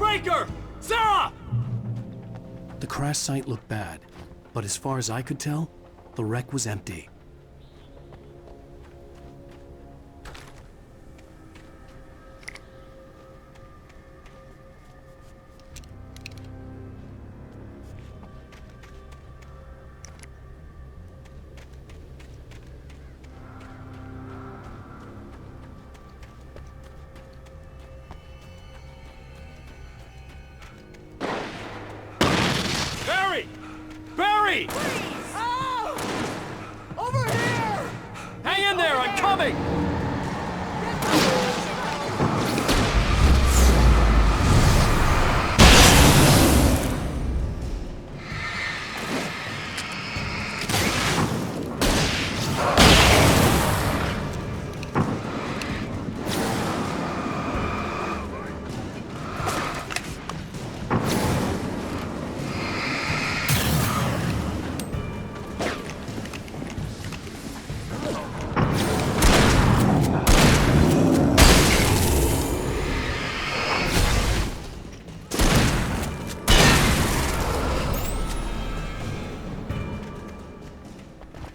Breaker! Sarah! The crash site looked bad, but as far as I could tell, the wreck was empty. Barry! Oh! Over here! Hang in there, I'm coming!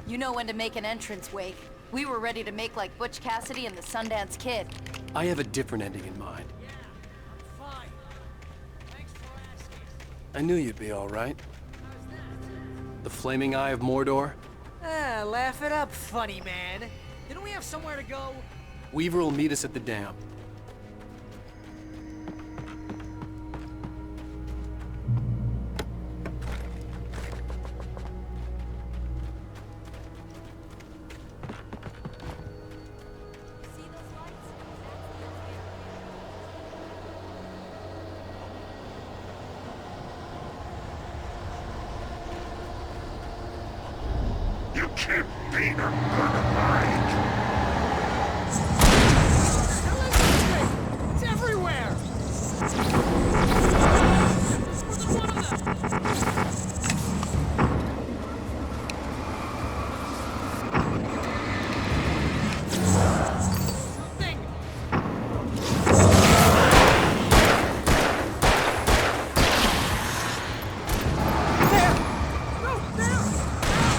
You know when to make an entrance, Wake. We were ready to make like Butch Cassidy and the Sundance Kid. I have a different ending in mind. Yeah, I'm fine. Thanks for asking. I knew you'd be all right. How's that? The flaming eye of Mordor? Ah, laugh it up, funny man. Didn't we have somewhere to go? Weaver will meet us at the dam. You can't beat a dynamite! It's everywhere!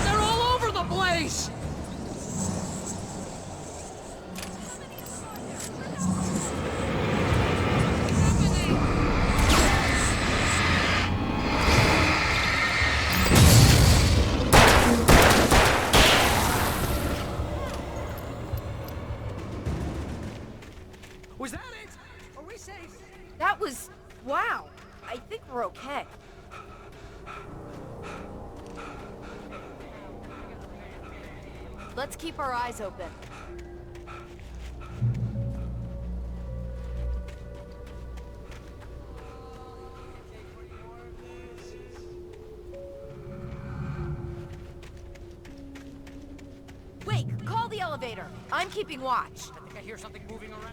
They're all over the place! Was that it? Are we safe? That was... wow. I think we're okay. Let's keep our eyes open. Wake, call the elevator. I'm keeping watch. I think I hear something moving around.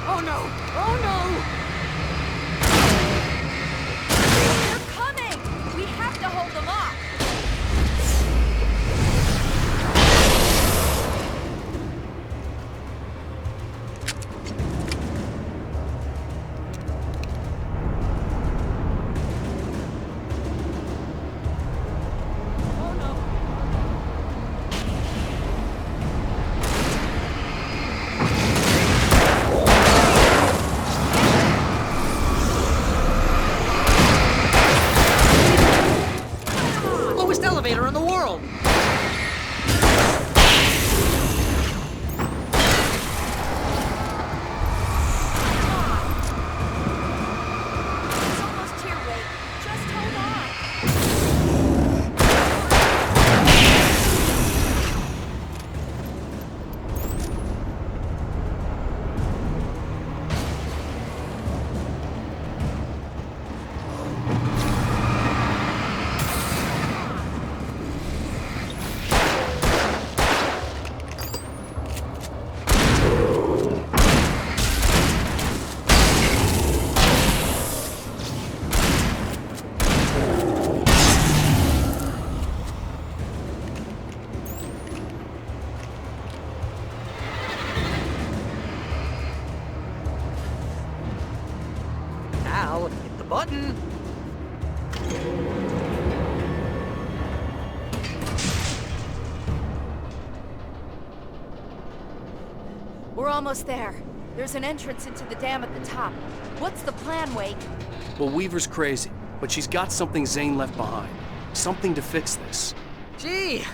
Oh no! Oh no! They're coming! We have to hold them off. Oh no! button. We're almost there. There's an entrance into the dam at the top. What's the plan, Wake? Well, Weaver's crazy, but she's got something Zane left behind. Something to fix this. Gee,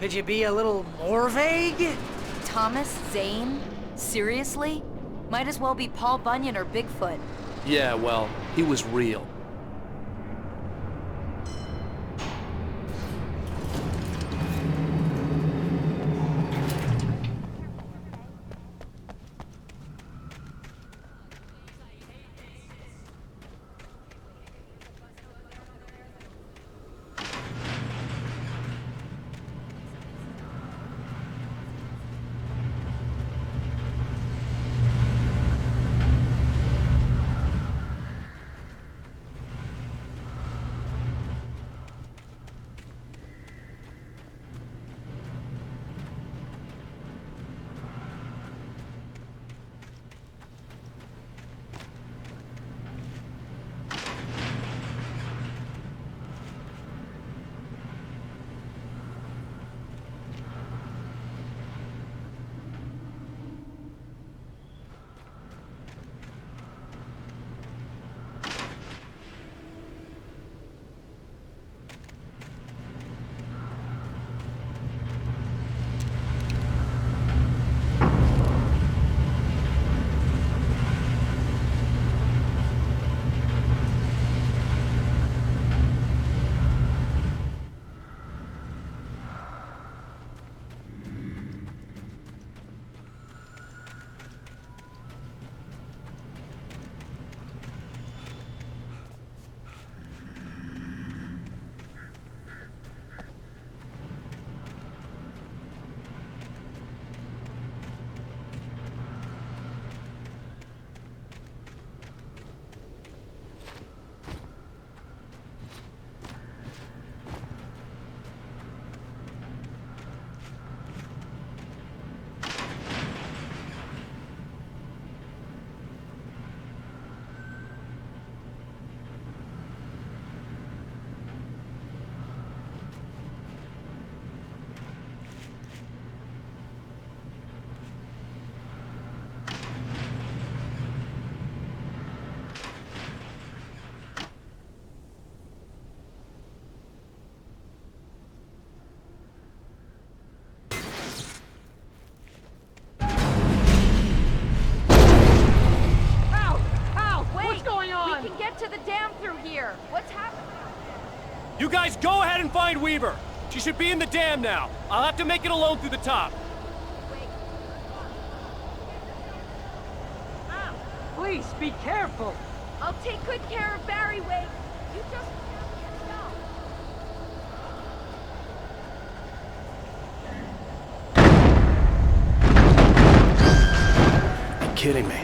could you be a little more vague? Thomas Zane? Seriously? Might as well be Paul Bunyan or Bigfoot. Yeah, well, he was real. To the dam through here. What's happening? You guys go ahead and find Weaver. She should be in the dam now. I'll have to make it alone through the top. Please, be careful. I'll take good care of Barry, Wake. You just... You're kidding me.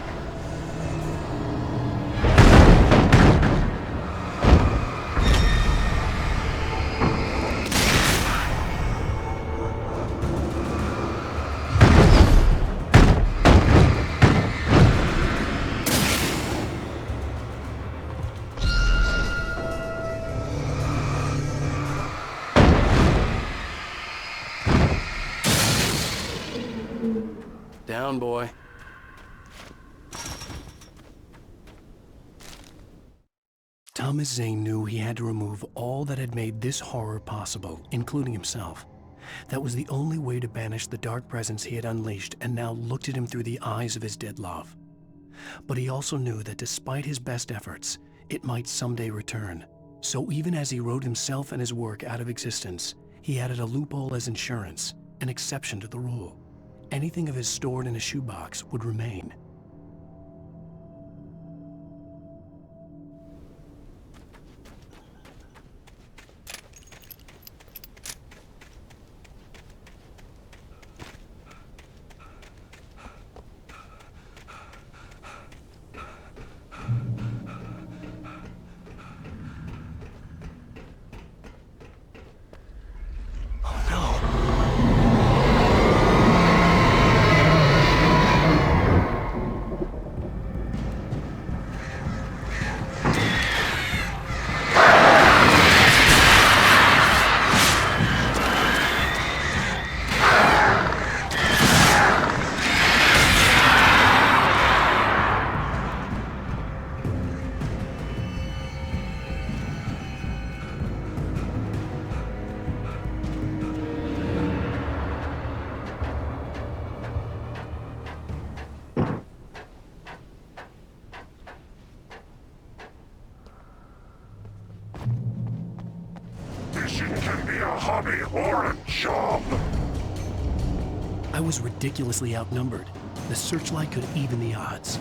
Down, boy. Thomas Zane knew he had to remove all that had made this horror possible, including himself. That was the only way to banish the dark presence he had unleashed and now looked at him through the eyes of his dead love. But he also knew that despite his best efforts, it might someday return. So even as he wrote himself and his work out of existence, he added a loophole as insurance, an exception to the rule. Anything of his stored in a shoebox would remain. hobby or a job. I was ridiculously outnumbered. The searchlight could even the odds.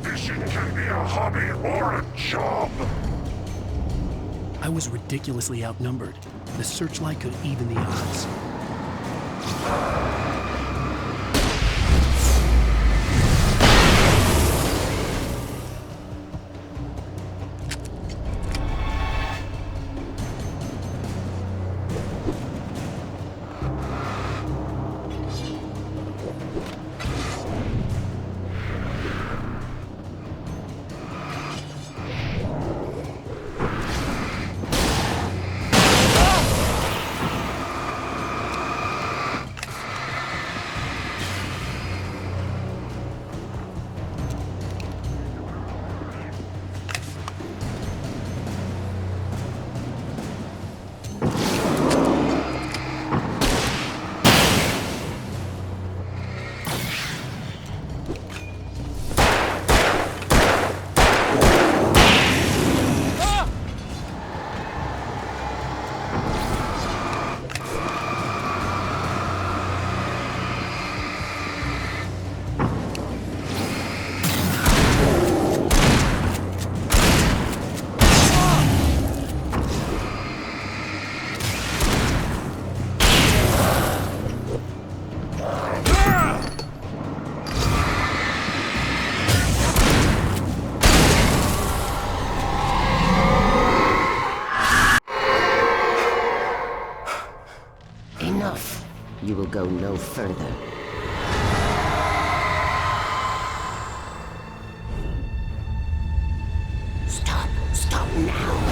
Fishing can be a hobby or a job. I was ridiculously outnumbered. The searchlight could even the odds. You will go no further. Stop! Stop now!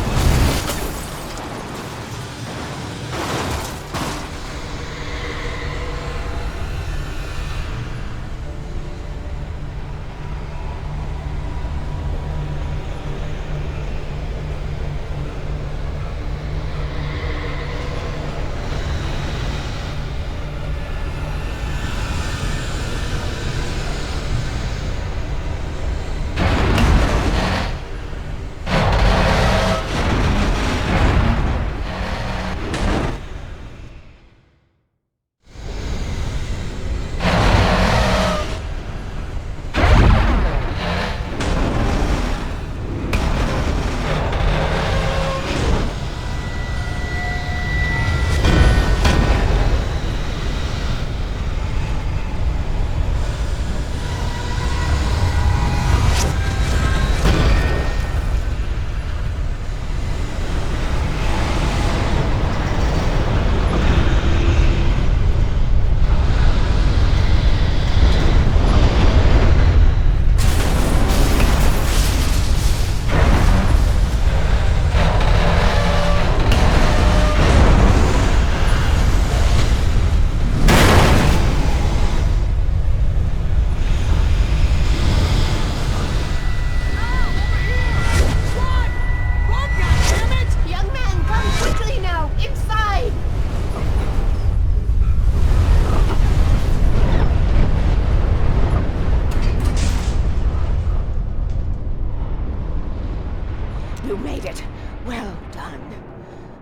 You made it. Well done.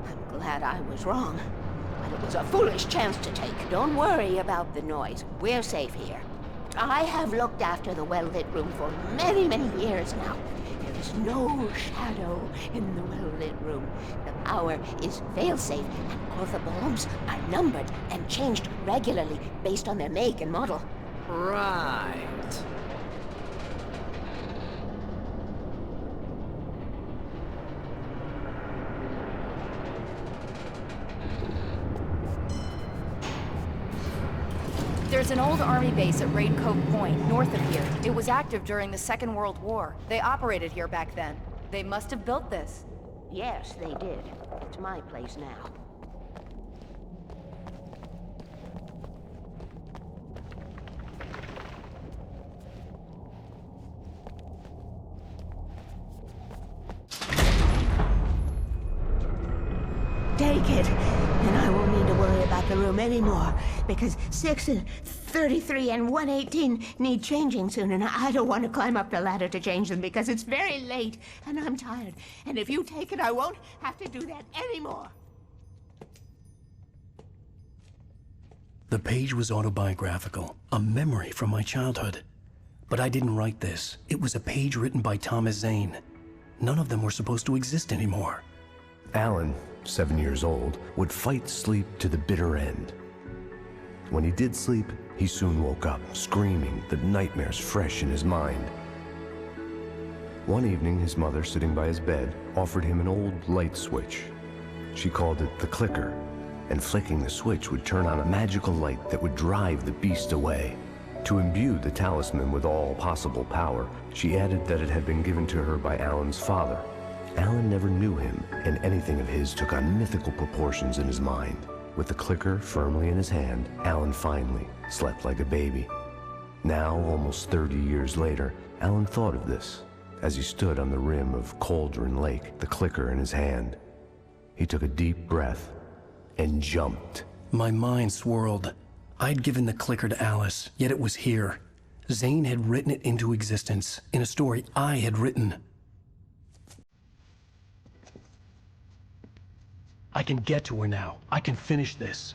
I'm glad I was wrong. But it was a foolish chance to take. Don't worry about the noise. We're safe here. I have looked after the well-lit room for many, many years now. is no shadow in the well-lit room. The power is fail-safe, and all the bulbs are numbered and changed regularly based on their make and model. Right. There's an old army base at Raid Cove Point, north of here. It was active during the Second World War. They operated here back then. They must have built this. Yes, they did. It's my place now. Take it, and I won't need to worry about the room anymore, because 6 and 33 and 118 need changing soon, and I don't want to climb up the ladder to change them because it's very late, and I'm tired. And if you take it, I won't have to do that anymore. The page was autobiographical, a memory from my childhood. But I didn't write this. It was a page written by Thomas Zane. None of them were supposed to exist anymore. Alan, 7 years old, would fight sleep to the bitter end. When he did sleep, he soon woke up, screaming, the nightmares fresh in his mind. One evening, his mother, sitting by his bed, offered him an old light switch. She called it the clicker, and flicking the switch would turn on a magical light that would drive the beast away. To imbue the talisman with all possible power, she added that it had been given to her by Alan's father. Alan never knew him, and anything of his took on mythical proportions in his mind. With the clicker firmly in his hand, Alan finally slept like a baby. Now, almost 30 years later, Alan thought of this as he stood on the rim of Cauldron Lake, the clicker in his hand. He took a deep breath and jumped. My mind swirled. I'd given the clicker to Alice, yet it was here. Zane had written it into existence, in a story I had written. I can get to her now. I can finish this.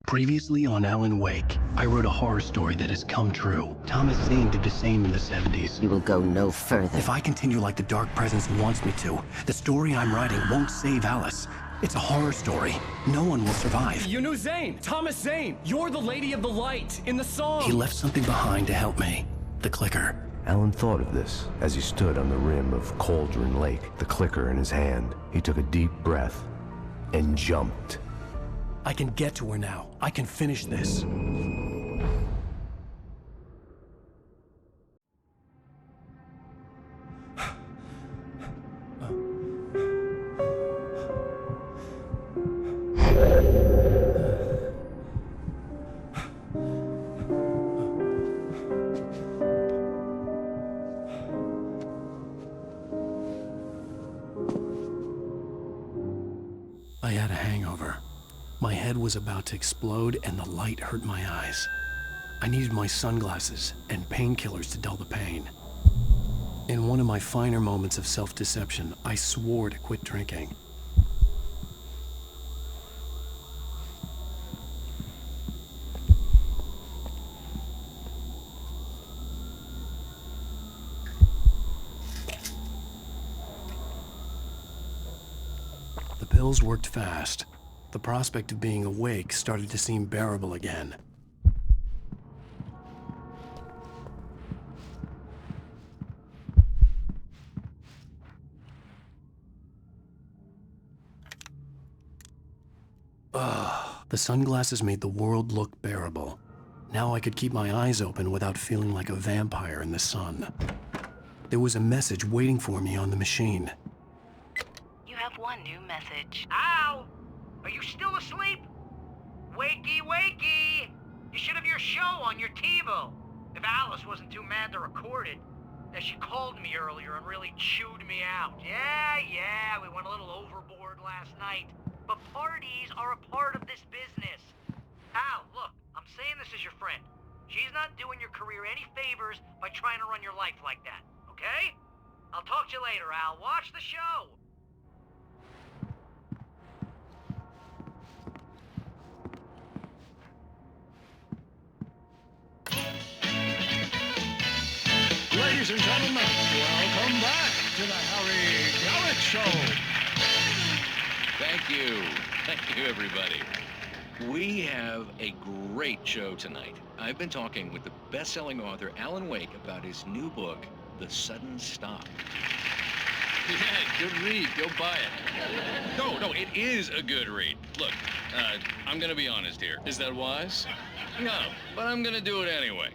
Previously on Alan Wake, I wrote a horror story that has come true. Thomas Zane did the same in the 70s. You will go no further. If I continue like the Dark Presence wants me to, the story I'm writing won't save Alice. It's a horror story. No one will survive. You knew Zane! Thomas Zane! You're the Lady of the Light in the song! He left something behind to help me. The clicker. Alan thought of this as he stood on the rim of Cauldron Lake, the clicker in his hand. He took a deep breath and jumped. I can get to her now. I can finish this. I had a hangover. My head was about to explode and the light hurt my eyes. I needed my sunglasses and painkillers to dull the pain. In one of my finer moments of self-deception, I swore to quit drinking. The pills worked fast. The prospect of being awake started to seem bearable again. The sunglasses made the world look bearable. Now I could keep my eyes open without feeling like a vampire in the sun. There was a message waiting for me on the machine. You have one new message. Ow! Are you still asleep? Wakey, wakey! You should have your show on your TiVo. If Alice wasn't too mad to record it. She called me earlier and really chewed me out. Yeah, we went a little overboard last night. but parties are a part of this business. Al, look, I'm saying this as your friend. She's not doing your career any favors by trying to run your life like that, okay? I'll talk to you later, Al. Watch the show! Ladies and gentlemen, welcome back to the Harry Garrett Show. Thank you. Thank you, everybody. We have a great show tonight. I've been talking with the best-selling author Alan Wake about his new book, The Sudden Stop. Yeah, good read. Go buy it. No, it is a good read. Look, I'm gonna be honest here. Is that wise? No, but I'm gonna do it anyway.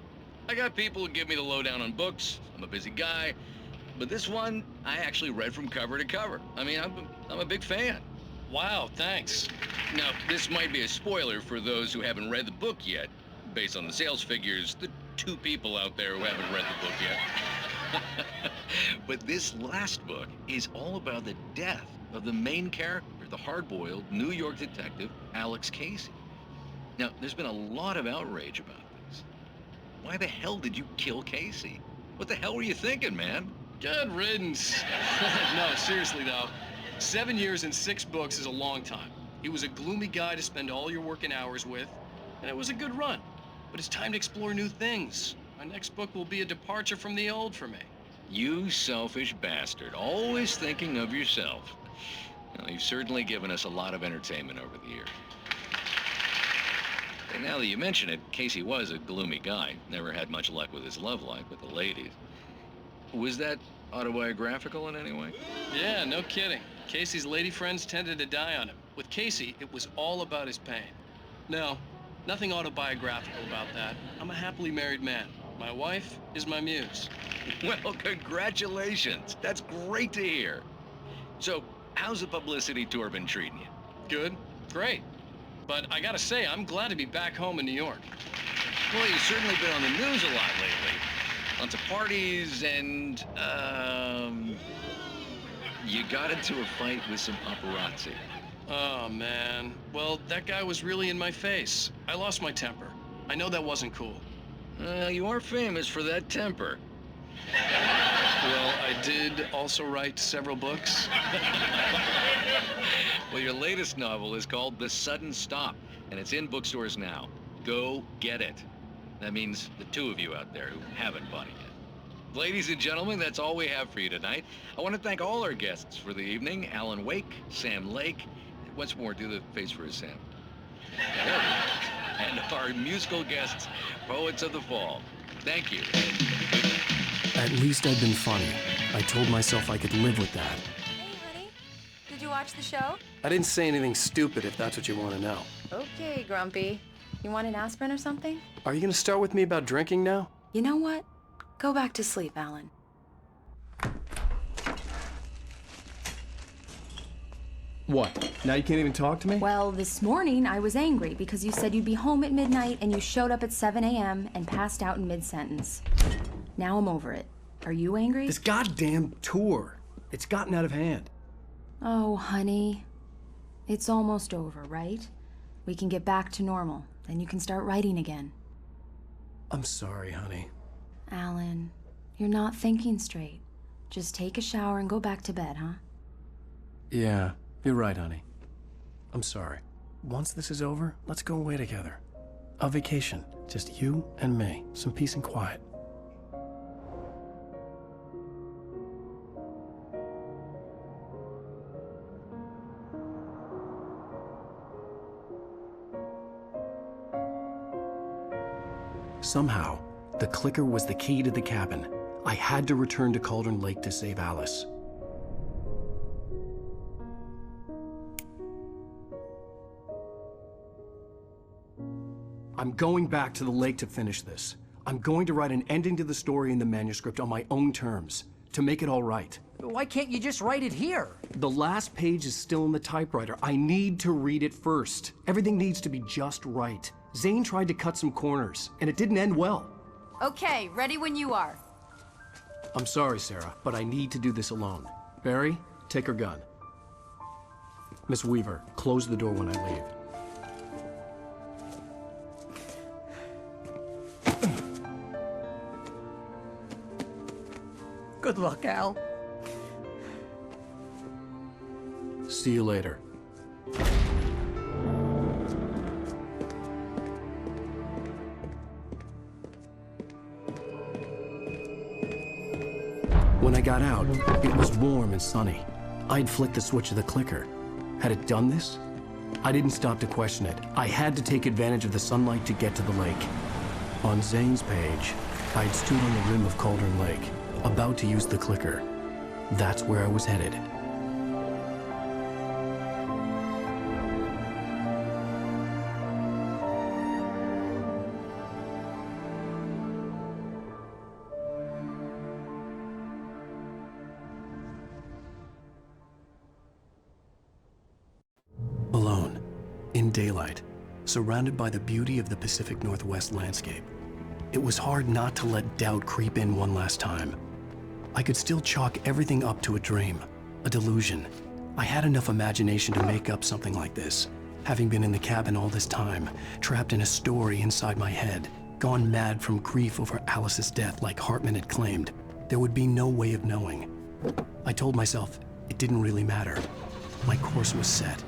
I got people who give me the lowdown on books. I'm a busy guy. But this one, I actually read from cover to cover. I mean, I'm a big fan. Wow, thanks. Now, this might be a spoiler for those who haven't read the book yet. Based on the sales figures, the 2 people out there who haven't read the book yet. But this last book is all about the death of the main character, the hard-boiled New York detective, Alex Casey. Now, there's been a lot of outrage about this. Why the hell did you kill Casey? What the hell were you thinking, man? Good riddance. No, seriously though, 7 years and 6 books is a long time. He was a gloomy guy to spend all your working hours with, and it was a good run. But it's time to explore new things. My next book will be a departure from the old for me. You selfish bastard, always thinking of yourself. Well, you've certainly given us a lot of entertainment over the years. And now that you mention it, Casey was a gloomy guy. Never had much luck with his love life with the ladies. Was that autobiographical in any way? Yeah, no kidding. Casey's lady friends tended to die on him. With Casey, it was all about his pain. No, nothing autobiographical about that. I'm a happily married man. My wife is my muse. Well, congratulations. That's great to hear. So, how's the publicity tour been treating you? Good, great. But I gotta say, I'm glad to be back home in New York. Well, you've certainly been on the news a lot lately. Lots of parties and, you got into a fight with some paparazzi. Oh, man. Well, that guy was really in my face. I lost my temper. I know that wasn't cool. You are famous for that temper. Well, I did also write several books. Well, your latest novel is called The Sudden Stop, and it's in bookstores now. Go get it. That means the 2 of you out there who haven't bought it yet. Ladies and gentlemen, that's all we have for you tonight. I want to thank all our guests for the evening. Alan Wake, Sam Lake. Once more, do the face for us, Sam. And our musical guests, Poets of the Fall. Thank you. At least I'd been funny. I told myself I could live with that. Hey, honey. Did you watch the show? I didn't say anything stupid, if that's what you want to know. Okay, Grumpy. You want an aspirin or something? Are you going to start with me about drinking now? You know what? Go back to sleep, Alan. What? Now you can't even talk to me? Well, this morning I was angry because you said you'd be home at midnight and you showed up at 7 a.m. and passed out in mid-sentence. Now I'm over it. Are you angry? This goddamn tour. It's gotten out of hand. Oh, honey. It's almost over, right? We can get back to normal. Then you can start writing again. I'm sorry, honey. Alan, you're not thinking straight. Just take a shower and go back to bed, huh? Yeah, you're right, honey. I'm sorry. Once this is over, let's go away together. A vacation. Just you and me. Some peace and quiet. Somehow, the clicker was the key to the cabin. I had to return to Cauldron Lake to save Alice. I'm going back to the lake to finish this. I'm going to write an ending to the story in the manuscript on my own terms, to make it all right. Why can't you just write it here? The last page is still in the typewriter. I need to read it first. Everything needs to be just right. Zane tried to cut some corners, and it didn't end well. Okay, ready when you are. I'm sorry, Sarah, but I need to do this alone. Barry, take her gun. Miss Weaver, close the door when I leave. Good luck, Al. See you later. When I got out, it was warm and sunny. I'd flicked the switch of the clicker. Had it done this? I didn't stop to question it. I had to take advantage of the sunlight to get to the lake. On Zane's page, I'd stood on the rim of Cauldron Lake, about to use the clicker. That's where I was headed. Alone, in daylight, surrounded by the beauty of the Pacific Northwest landscape, it was hard not to let doubt creep in one last time. I could still chalk everything up to a dream, a delusion. I had enough imagination to make up something like this, having been in the cabin all this time, trapped in a story inside my head, gone mad from grief over Alice's death like Hartman had claimed. There would be no way of knowing. I told myself it didn't really matter. My course was set.